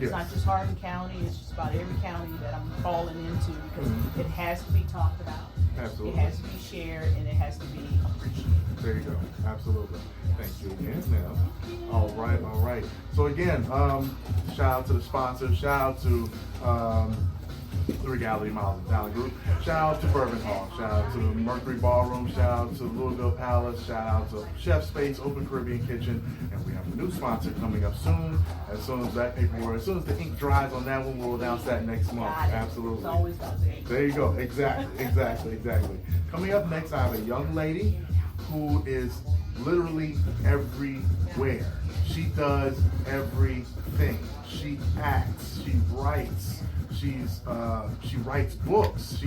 Yes. It's not just Hardin County, it's just about every county that I'm falling into because it has to be talked about. Absolutely. It has to be shared and it has to be appreciated. There you go. Absolutely. Thank you again, ma'am. All right. So again, shout out to the sponsors. Shout out to the Regality Miles and Talent Group. Shout out to Bourbon Hall. Shout out to Mercury Ballroom. Shout out to Louisville Palace. Shout out to Chef Space, Open Caribbean Kitchen. And we have a new sponsor coming up soon. As soon as that paperwork, as soon as the ink dries on that one, we'll announce that next month. Absolutely. It's always about that. There you go. Exactly. Coming up next, I have a young lady who is literally everywhere. She does everything. She acts. She writes. She writes books.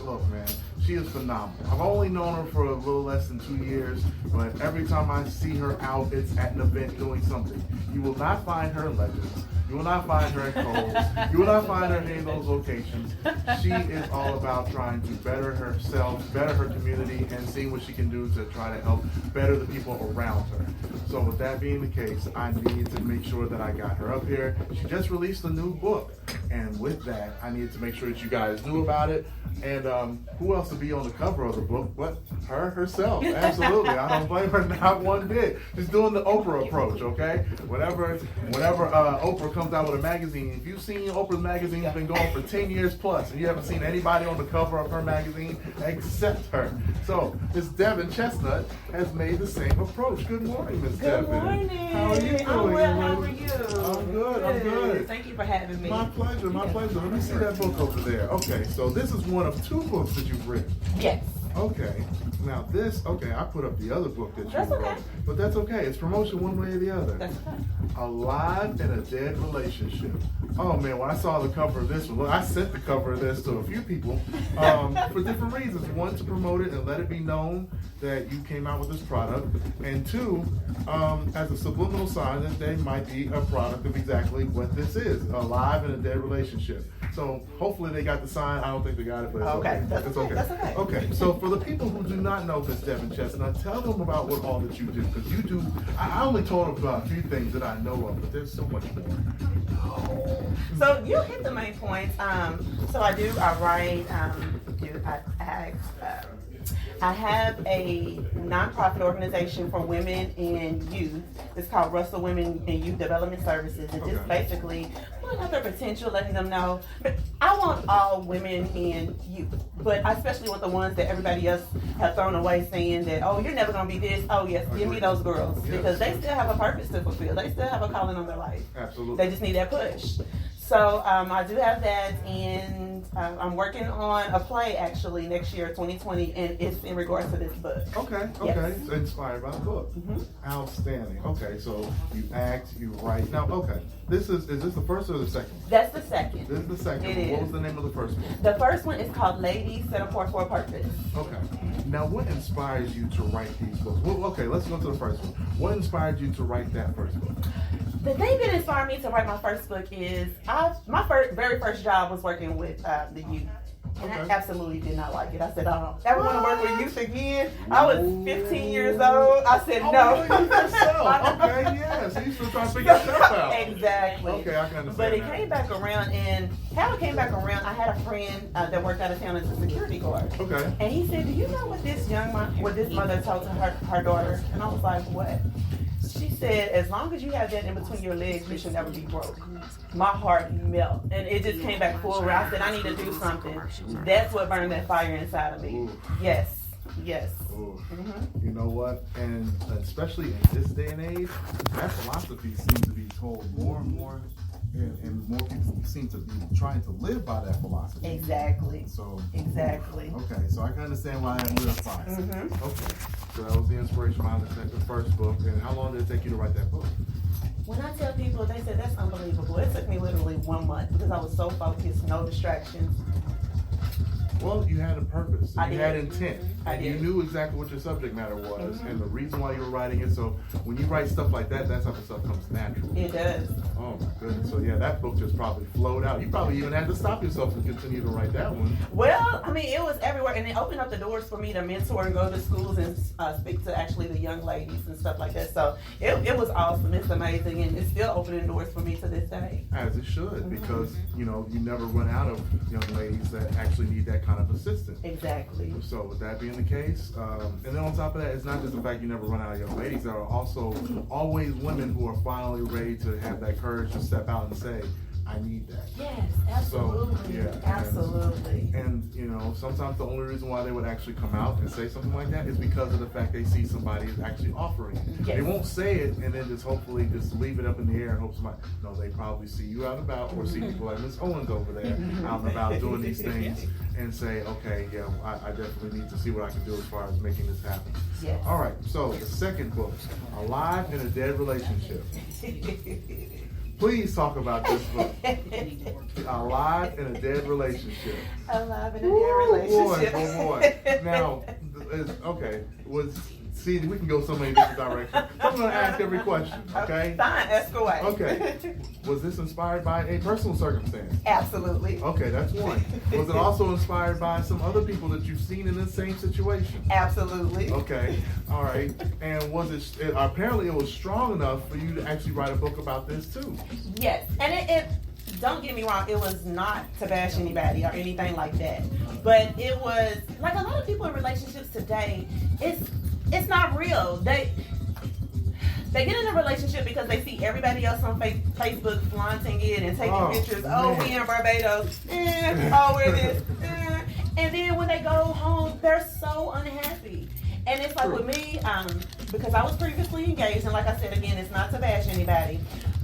Look, man, she is phenomenal. I've only known her for a little less than 2 years, but every time I see her out, it's at an event doing something. You will not find her in Legends. You will not find her in Kohl's. You will not find her in any of those locations. She is all about trying to better herself, better her community, and seeing what she can do to try to help better the people around her. So with that being the case, I needed to make sure that I got her up here. She just released a new book. And with that, I needed to make sure that you guys knew about it. And who else to be on the cover of the book but her herself? Absolutely. I don't blame her not one bit. She's doing the Oprah approach, okay? Whenever Oprah comes out with a magazine, if you've seen Oprah's magazine, it's been going for 10 years plus, and you haven't seen anybody on the cover of her magazine except her. So Miss Devin Chestnut has made the same approach. Good morning, Miss Devin. Good morning. How are you doing? I'm well. How are you? I'm good. Thank you for having me. My pleasure. Let me see that book over there. Okay, so this is one of 2 books that you've written. Yes. Okay. Now I put up the other book that you That's wrote. okay. But that's okay. It's promotion one way or the other. That's okay. Alive in a Dead Relationship. Oh man, when I saw the cover of this one, look, I sent the cover of this to a few people for different reasons. One, to promote it and let it be known that you came out with this product. And 2, as a subliminal sign that they might be a product of exactly what this is. Alive in a Dead Relationship. So hopefully they got the sign. I don't think they got it, but it's okay. That's okay. That's okay. Okay, so for the people who do not know Miss Devin Chestnut, tell them about what all that you do. Because you do, I only told them about a few things that I know of, but there's so much more. So you hit the main points. So I write, I have a nonprofit organization for women and youth. It's called Russell Women and Youth Development Services. And just basically pulling out their potential, letting them know. But I want all women and youth. But I especially want the ones that everybody else have thrown away saying that, oh, you're never going to be this. Oh, yes, give me those girls. Yes. Because they still have a purpose to fulfill. They still have a calling on their life. Absolutely. They just need that push. So I do have that, and I'm working on a play actually next year, 2020, and it's in regards to this book. Okay. Yes. So inspired by the book. Mm-hmm. Outstanding. Okay, so you act, you write. Now, okay, is this the first or the second? That's the second. This is the second. It What is. was the name of the first one? The first one is called Ladies Set Apart for a Purpose. Okay. Now, what inspires you to write these books? Well, okay, let's go to the first one. What inspired you to write that first book? The thing that inspired me to write my first book is my very first job was working with the youth. And I absolutely did not like it. I said, I don't ever want to work with youth again. I was 15 years old. I said, no. Okay, yeah. So you still trying to figure yourself out. Exactly. Okay, I can understand But it that. came back around, and how it came back around, I had a friend that worked out of town as a security guard. Okay. And he said, do you know what this mother told to her daughter? And I was like, what? She said, as long as you have that in between your legs, you should never be broke. My heart melted. And it just came back full around. I said, I need to do something. That's what burned that fire inside of me. Ooh. Yes. Ooh. Mm-hmm. You know what? And especially in this day and age, that philosophy seems to be told more and more. And more people seem to be trying to live by that philosophy. Exactly. So Exactly. Okay, so I can understand why I'm lit fire. Mm-hmm. Okay, so that was the inspiration behind the first book. And how long did it take you to write that book? When I tell people, they say that's unbelievable. It took me literally 1 month because I was so focused, no distractions. Well, you had a purpose. I You did. had intent. I And you did. knew exactly what your subject matter was Mm-hmm. and the reason why you were writing it. So when you write stuff like that, that type of stuff comes natural. It does. Oh my goodness. So yeah, that book just probably flowed out. You probably even had to stop yourself to continue to write that one. Well, I mean, it was everywhere, and it opened up the doors for me to mentor and go to schools and speak to actually the young ladies and stuff like that. So it was awesome. It's amazing, and it's still opening doors for me to this day. As it should, because you know you never run out of young ladies that actually need that kind of assistance. Exactly. So with that being the case, and then on top of that, it's not just the fact you never run out of young ladies. There are also always women who are finally ready to have that courage to step out and say, I need that. Yes, absolutely. So, yeah, absolutely. And you know, sometimes the only reason why they would actually come out and say something like that is because of the fact they see somebody is actually offering it. Yes. They won't say it and then just hopefully just leave it up in the air and hope somebody. No, they probably see you out and about or see people like Miss Owens over there out and about doing these things and say, okay, yeah, I definitely need to see what I can do as far as making this happen. Yes. All right. So the second book, Alive in a Dead Relationship. Please talk about this book. Alive in a Dead Relationship. Alive in a dead relationship. Boy. Now, okay, see, we can go so many different directions. I'm going to ask every question, okay? Fine, ask away. Okay. Was this inspired by a personal circumstance? Absolutely. Okay, that's one. Was it also inspired by some other people that you've seen in the same situation? Absolutely. Okay, all right. And was it apparently it was strong enough for you to actually write a book about this too? Yes, and it don't get me wrong, it was not to bash anybody or anything like that. But it was like a lot of people in relationships today, it's not real. They get in a relationship because they see everybody else on Facebook flaunting it and taking pictures. Man. Oh, we in Barbados. Oh, we're this. And then when they go home, they're so unhappy. And it's like with me, because I was previously engaged, and like I said again, it's not to bash anybody,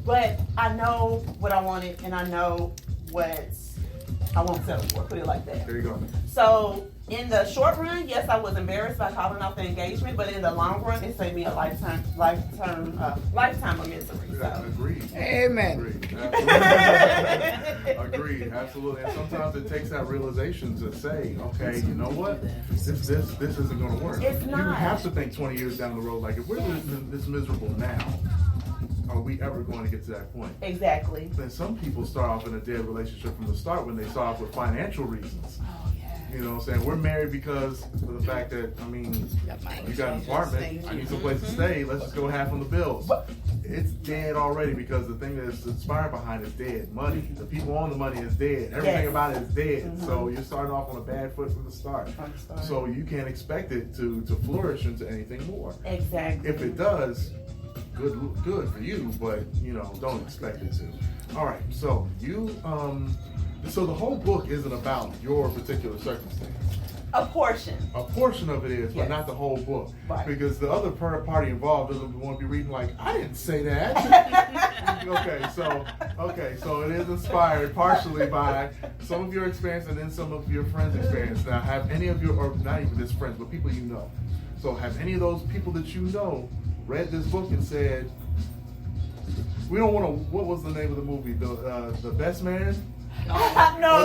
but I know what I wanted, and I know what I won't settle for. Put it like that. There you go. So in the short run, yes, I was embarrassed by calling off the engagement, but in the long run, it saved me a lifetime of misery. Yeah, So. agreed. Amen. Agreed. Absolutely. Agreed. Absolutely. And sometimes it takes that realization to say, okay, you know what? This isn't going to work. It's You not. have to think 20 years down the road. Like, if we're this miserable now, are we ever going to get to that point? Exactly. Then some people start off in a dead relationship from the start when they start off with financial reasons. You know what I'm saying? We're married because of the fact that, I mean, you got an apartment, I need some place to stay, let's just go half on the bills. It's dead already because the thing that's inspired behind it is dead. Money. The people on the money is dead. Everything Yes. about it is dead. So you're starting off on a bad foot from the start. So you can't expect it to flourish into anything more. Exactly. If it does, good for you, but you know, don't expect it to. All right, so so the whole book isn't about your particular circumstance. A portion. A portion of it is, but Yes. not the whole book. Right. Because the other party involved doesn't want to be reading like, I didn't say that. okay, so it is inspired partially by some of your experience and then some of your friends' experience. Now, have any of your, or not even just friends, but people you know. So have any of those people that you know read this book and said, we don't want to, what was the name of the movie? The Best Man? No,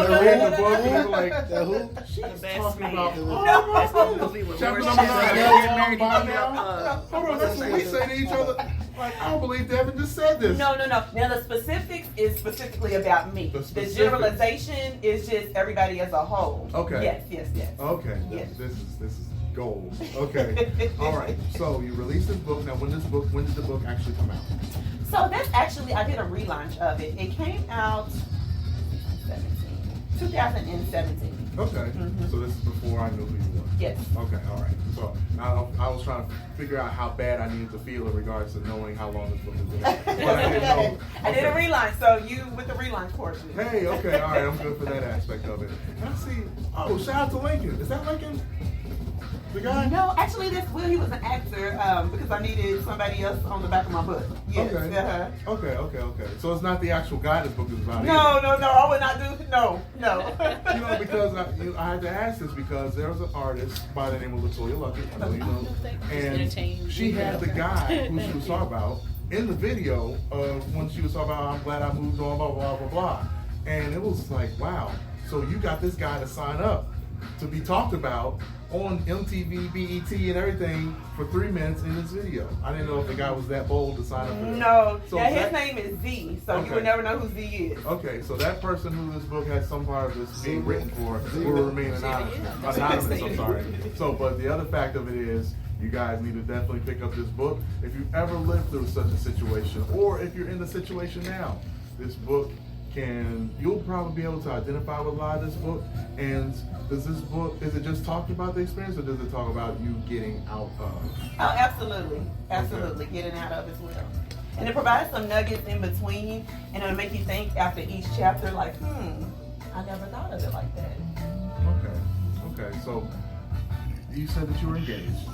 When they read the book and they were like, The who? she's Best talking Man. about, No. chapter More number Chef. 9. They're Married now. Hold on, that's what we say to each other. Like, I don't believe Devin just said this. No. Now the specifics is specifically about me. The The specifics. generalization is just everybody as a whole. Okay. Yes. Okay, Yes. this is gold. Okay, all right. So you released this book. Now, when did the book actually come out? So that's actually, I did a relaunch of it. It came out 2017. Okay, Mhm. so this is before I knew who you were. Yes. Okay, all right. So I was trying to figure out how bad I needed to feel in regards to knowing how long this book was been. But I didn't know. I did a Okay. relaunch, so you with the relaunch portion. Hey, okay, all right. I'm good for that aspect of it. And I see. Oh, shout out to Lincoln. Is that Lincoln? The guy? No, actually, he was an actor because I needed somebody else on the back of my book. Yes. Okay. Uh-huh. Okay. So it's not the actual guy this book is about. No, I would not do. No. You know, because I had to ask this because there was an artist by the name of LaToya Luckett, I know you know, and she had the guy who she was talking about in the video of when she was talking about, I'm glad I moved on, blah, blah, blah, blah. And it was like, wow, so you got this guy to sign up to be talked about on MTV, BET, and everything for 3 minutes in this video. I didn't know if the guy was that bold to sign up for that. No. So Now, his that- name is Z, so Okay. you would never know who Z is. Okay, so that person who this book has some part of this being written for will remain anonymous. I'm sorry. So, but the other fact of it is, you guys need to definitely pick up this book. If you've ever lived through such a situation, or if you're in the situation now, This book you'll probably be able to identify with a lot of this book. And does this book, is it just talking about the experience, or does it talk about you getting out of? Oh, absolutely. Absolutely. Getting out of as well. And it provides some nuggets in between, and it'll make you think after each chapter, like, I never thought of it like that. Okay. So you said that you were engaged,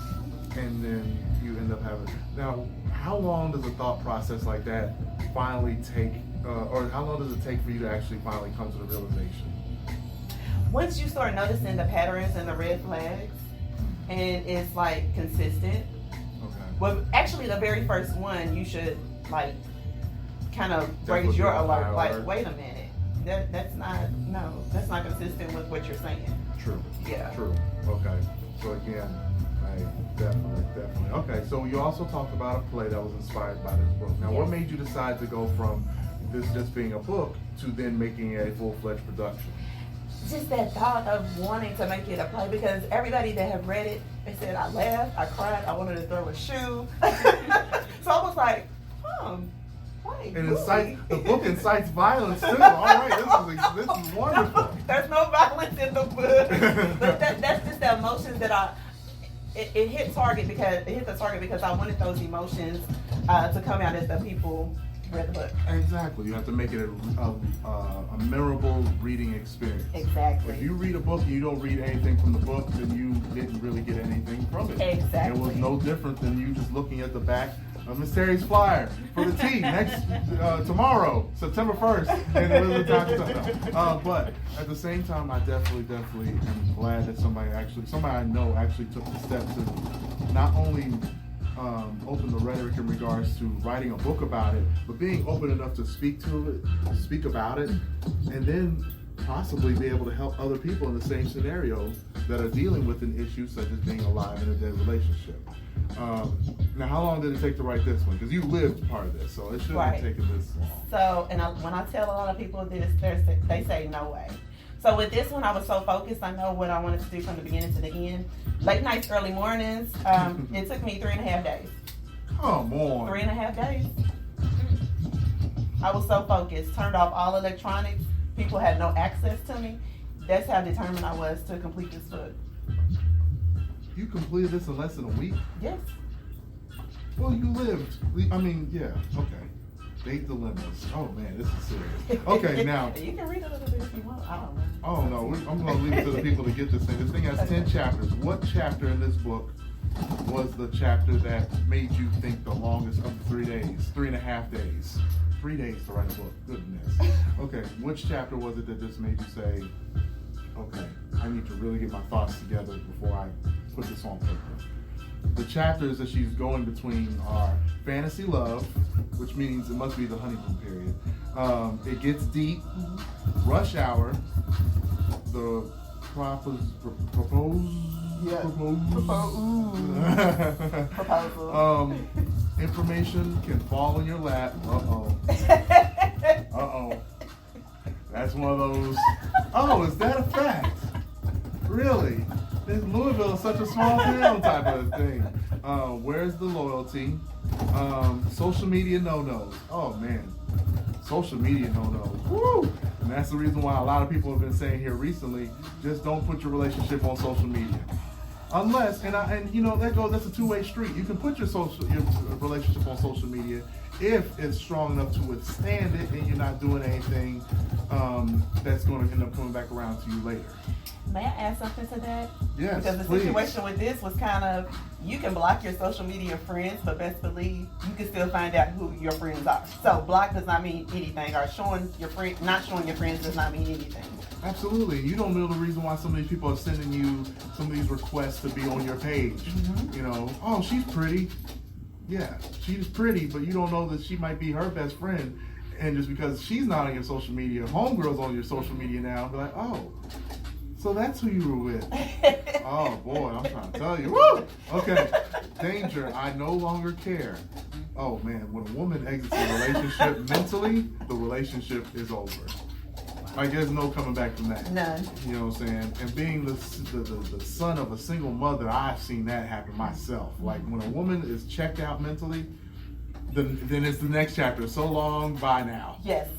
and then you end up having. Now, how long does a thought process like that finally take, or how long does it take for you to actually finally come to the realization? Once you start noticing the patterns and the red flags, and it's like consistent. Okay. Well, actually, the very first one, you should like kind of That raise would your be a high alert. Like, alert. wait a minute, that's not consistent with what you're saying. True. Yeah. True. Okay. So again, definitely. Okay. So you also talked about a play that was inspired by this book. Now, what Yes. made you decide to go from this just being a book to then making it a full-fledged production? Just that thought of wanting to make it a play, because everybody that have read it, they said I laughed, I cried, I wanted to throw a shoe. So I was like, wait. And really? the book incites violence too. All right, this is wonderful. No, there's no violence in the book, but that's just the emotions that it hit target because I wanted those emotions to come out as the people read the book. Exactly. You have to make it a memorable reading experience. Exactly. If you read a book and you don't read anything from the book, then you didn't really get anything from it. Exactly. It was no different than you just looking at the back of Miss Terry's flyer for the tea next tomorrow, September 1st. And but at the same time, I definitely am glad that somebody I know actually took the step to not only open the rhetoric in regards to writing a book about it, but being open enough to speak about it, and then possibly be able to help other people in the same scenario that are dealing with an issue such as being alive in a dead relationship. Now, how long did it take to write this one? Because you lived part of this, so it shouldn't have taken this long. So, when I tell a lot of people this, they say no way. So with this one, I was so focused. I know what I wanted to do from the beginning to the end. Late nights, early mornings. It took me 3.5 days. Come on. 3.5 days. I was so focused. Turned off all electronics. People had no access to me. That's how determined I was to complete this book. You completed this in less than a week? Yes. Well, you lived. Yeah. Okay. Date dilemmas. Oh man, this is serious. Okay, now. You can read a little bit if you want. I don't know. Oh no, I'm going to leave it to the people to get this thing. This thing has 10 chapters. What chapter in this book was the chapter that made you think the longest of the 3 days, 3.5 days? 3 days to write a book. Goodness. Okay, which chapter was it that just made you say, okay, I need to really get my thoughts together before I put this on paper? The chapters that she's going between are fantasy love, which means it must be the honeymoon period. It gets deep, rush hour, the Proposal. Information can fall in your lap. That's one of those. Oh, is that a fact? Really? Louisville is such a small town type of thing. Where's the loyalty? Social media no-nos. Oh man, social media no-nos. Woo! And that's the reason why a lot of people have been saying here recently, just don't put your relationship on social media. Unless, that's a two-way street. You can put your relationship on social media if it's strong enough to withstand it and you're not doing anything that's going to end up coming back around to you later. May I add something to that? Yes, because the please. situation with this was kind of, you can block your social media friends, but best believe you can still find out who your friends are. So block does not mean anything, or not showing your friends does not mean anything. Absolutely. You don't know the reason why some of these people are sending you some of these requests to be on your page. Mm-hmm. Oh, she's pretty. Yeah, she's pretty, but you don't know that she might be her best friend. And just because she's not on your social media, homegirl's on your social media now, be like, oh, so that's who you were with. Oh boy, I'm trying to tell you. Woo! Okay. Danger. I no longer care. Oh man, when a woman exits a relationship mentally, the relationship is over. Like there's no coming back from that. None. You know what I'm saying? And being the son of a single mother, I've seen that happen myself. Like when a woman is checked out mentally, then it's the next chapter. So long, bye now. Yes.